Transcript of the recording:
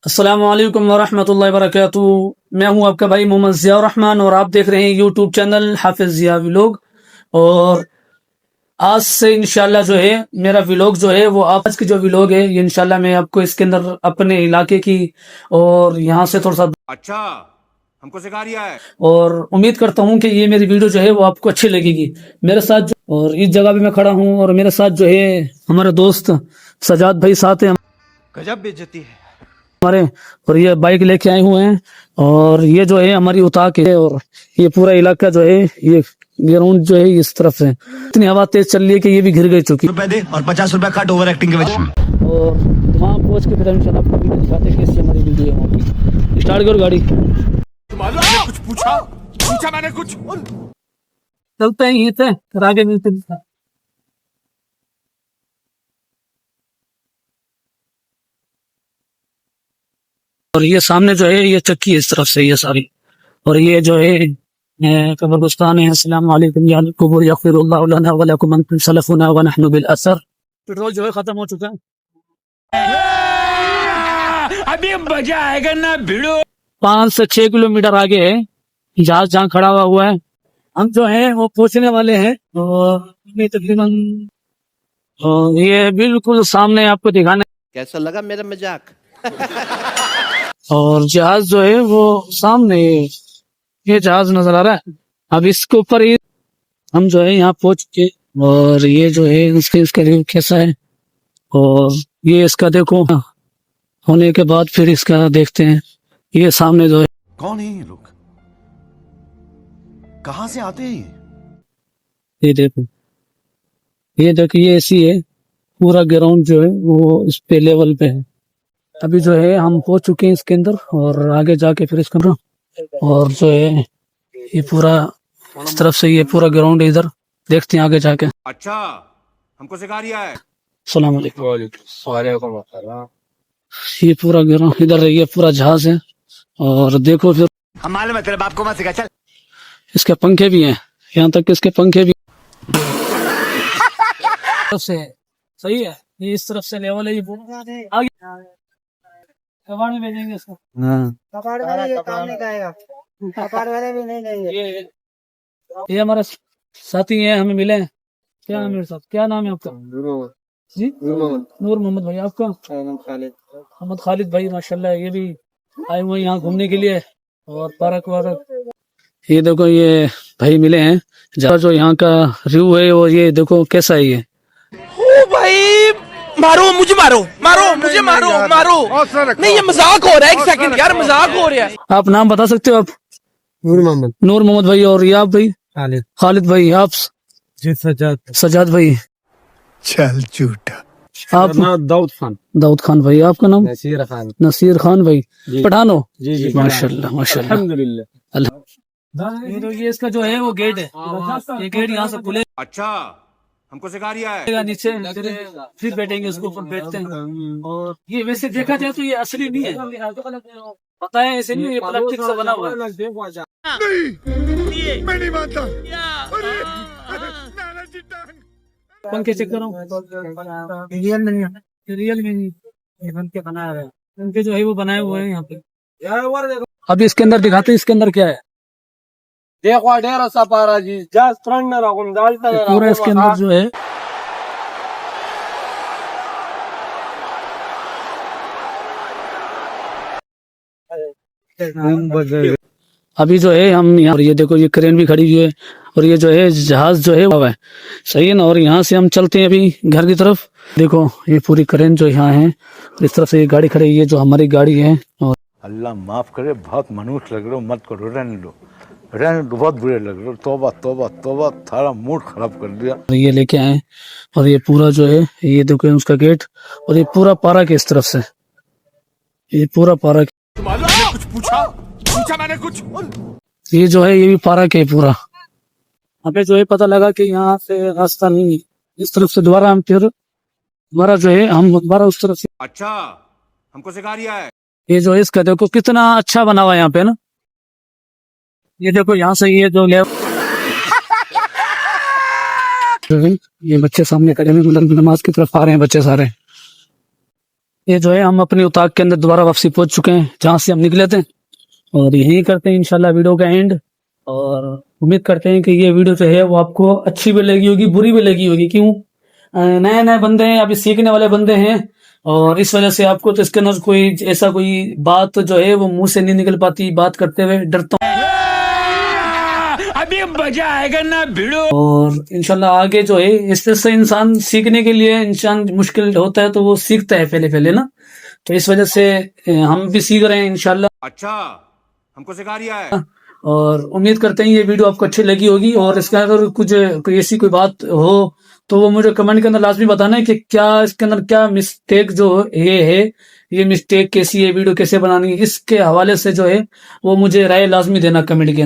अस्सलाम वालेकुम वरहमतुल्लाहि वबरकातुहू। मैं हूं आपका भाई मोहम्मद ज़िया रहमान और आप देख रहे हैं यूट्यूब चैनल हाफिज ज़िया व्लॉग। और आज से इंशाल्लाह जो है मेरा व्लॉग जो है वो आज की जो व्लॉग है ये इंशाल्लाह मैं आपको इसके अंदर अपने इलाके की और यहाँ से थोड़ा सा अच्छा हमको सिखा रिया है। और उम्मीद करता हूँ कि ये मेरी वीडियो जो है वो आपको अच्छी लगेगी। मेरे साथ और इस जगह भी मैं खड़ा हूँ और मेरे साथ जो है हमारे दोस्त सजाद भाई साथ हैं गजब बेइज्जती है हमारे। और ये बाइक लेके आए हुए हैं और ये जो है हमारी उताक है और ये पूरा इलाका जो है ये ग्राउंड जो है इस तरफ है। इतनी हवा तेज चल रही है कि ये भी घिर गई चुकी रुपए दे और 50 रुपए कट ओवर एक्टिंग के वजह से। और वहाँ पहुँच के फिर इंशाल्लाह आपको वीडियो दिखाते हैं कैसी हमारी वीडियो है वहाँ की। स्टार्ट करो गाड़ी, मैंने कुछ पूछा मैंने कुछ चलते हैं यहीं से फिर आगे मिलते हैं। और ये सामने जो है ये चक्की है इस तरफ से ये सारी। और ये जो है कब्रिस्तान है। अस्सलाम वालेकुम या कुबूर यगफिरुल्लाहु लना व लकुम अंतुम सलफुना व नहनु बिल असर। पेट्रोल जो है खत्म हो चुका है। अभी मजा आएगा ना भिड़ो। 5 से 6 किलोमीटर आगे है जहाज जहाँ खड़ा हुआ है। हम जो है वो पहुंचने वाले हैं और ये तकरीबन ये बिल्कुल सामने आपको दिखाने। कैसा लगा मेरा मजाक? और जहाज जो है वो सामने ये जहाज नजर आ रहा है। अब इसके ऊपर ये हम जो है यहाँ पहुंच के और ये जो है इसका रिव्यू कैसा है और ये इसका देखो होने के बाद फिर इसका देखते हैं। ये सामने जो है कौन है ये लोग? कहाँ से आते हैं ये देखो ये ऐसी है। पूरा ग्राउंड जो है वो इस पे लेवल पे है। अभी जो है हम पहुंच चुके हैं इसके अंदर और आगे जाके फिर इसके अंदर और जो है ये पूरा इस तरफ से ये पूरा ग्राउंड है। इधर देखते हैं आगे जाके। अच्छा हमको सिखा रिया है। अस्सलाम वालेकुम। ये पूरा ग्राउंड इधर ये पूरा जहाज है और देखो फिर हम मालूम है तेरे बाप को मत सिखा चल। इसके पंखे भी हैं, यहाँ तक इसके पंखे भी तरफ से है। सही है। ये इस तरफ से लेवल है। ये आगे कबाड़ में भेजेंगे इसको। कपाड़ वाले ये काम नहीं करेगा। कपाड़ वाले भी नहीं लेंगे। ये हमारा साथी है, हमें मिले हैं। क्या नाम है साहब? क्या नाम है आपका? जी नूर मोहम्मद भाई। आपका? मोहम्मद खालिद भाई। माशाल्लाह ये भी आए हुए यहाँ घूमने के लिए और पार्क वार्क। ये देखो ये भाई मिले हैं जहाँ जो यहाँ का रिव्यू है और ये देखो कैसा है ये। ओ भाई मारो मुझे मारो मुझे मारो नहीं ये मजाक हो रहा है। एक सेकंड यार मजाक हो रहा है। आप नाम बता सकते हो आप? नूर मोहम्मद भाई। और ये आप भाई? खालिद भाई। आप? जी सजाद भाई। चल झूठा। आप? दाऊद खान भाई। आपका नाम? नसीर खान भाई। पठान हो? जी माशाल्लाह माशाल्लाह। अल्हम्दुलिल्लाह। ये तो ये इसका जो है वो गेट है। ये गेट यहाँ से खुले अच्छा हमको सिखा रिया है। नीचे फिर बैठेंगे उसके ऊपर बैठते हैं। और ये वैसे देखा जाए तो ये असली नहीं है, पता है ऐसे नहीं है, ये प्लास्टिक से बना हुआ है। मैं नहीं मानता। पंखे चेक करो। रियल नहीं है। रियल में नहीं, ये बन के बनाया हुआ है। पंखे जो है वो बनाए हुए हैं यहाँ पे। अभी इसके अंदर दिखाते हैं इसके अंदर क्या है। देखो डेरा सपारा जी जास ट्रंग ना रखूं डालता ना पूरा इसके अंदर जो है अभी जो है हम यहाँ। और ये देखो ये क्रेन भी खड़ी हुई है और ये जो है जहाज जो है वो है। सही है ना। और यहाँ से हम चलते हैं अभी घर की तरफ। देखो ये पूरी क्रेन जो यहाँ है और इस तरफ से ये गाड़ी खड़ी है, ये जो हमारी गाड़ी है। और अल्लाह माफ करे, बहुत मनुष्य लग रहे हो, मत करो, रहने दो, बहुत बुरे लग रहे हो। तौबा तौबा तौबा, थारा मूड खराब कर दिया। ये लेके आए और ये पूरा जो है ये देखो उसका गेट और ये पूरा पार्क है इस तरफ से। ये पूरा पार्क मैंने कुछ पूछा मैंने कुछ ये जो है ये भी पार्क है पूरा। हमें जो है पता लगा कि यहाँ से रास्ता नहीं है, इस तरफ से दोबारा हम फिर दोबारा जो है हम दोबारा उस तरफ से। अच्छा हमको सिखा रिया है। ये जो है इसका देखो कितना अच्छा बना हुआ है यहाँ पे ना। ये देखो यहाँ से ये जो ले ये बच्चे सामने खड़े हैं, मतलब नमाज की तरफ आ रहे हैं बच्चे सारे। ये जो है हम अपने उताक के अंदर दोबारा वापसी पहुंच चुके हैं जहां से हम निकले थे, और यही करते हैं इंशाल्लाह वीडियो का एंड। और उम्मीद करते हैं कि ये वीडियो जो है वो आपको अच्छी भी लगी होगी, बुरी भी लगी होगी। क्यों, नए नए बंदे हैं, अभी सीखने वाले बंदे हैं, और इस वजह से आपको तो इसके अंदर कोई ऐसा कोई बात जो है वो मुंह से नहीं निकल पाती, बात करते हुए डरता हूँ। अभी मजा आएगा ना भिड़ो। और इंशाल्लाह आगे जो है इस तरह से इंसान सीखने के लिए इंसान मुश्किल होता है तो वो सीखता है पहले पहले ना, तो इस वजह से हम भी सीख रहे हैं इंशाल्लाह। अच्छा, हमको सिखा रिया है। और उम्मीद करते हैं ये वीडियो आपको अच्छी लगी होगी, और इसके अगर कुछ कोई ऐसी कोई बात हो तो वो मुझे कमेंट के अंदर लाजमी बताना है कि क्या इसके अंदर क्या मिस्टेक जो ये है, ये मिस्टेक कैसी है, वीडियो कैसे बनानी है, इसके हवाले से जो है वो मुझे राय लाजमी देना कमेंट के अंदर।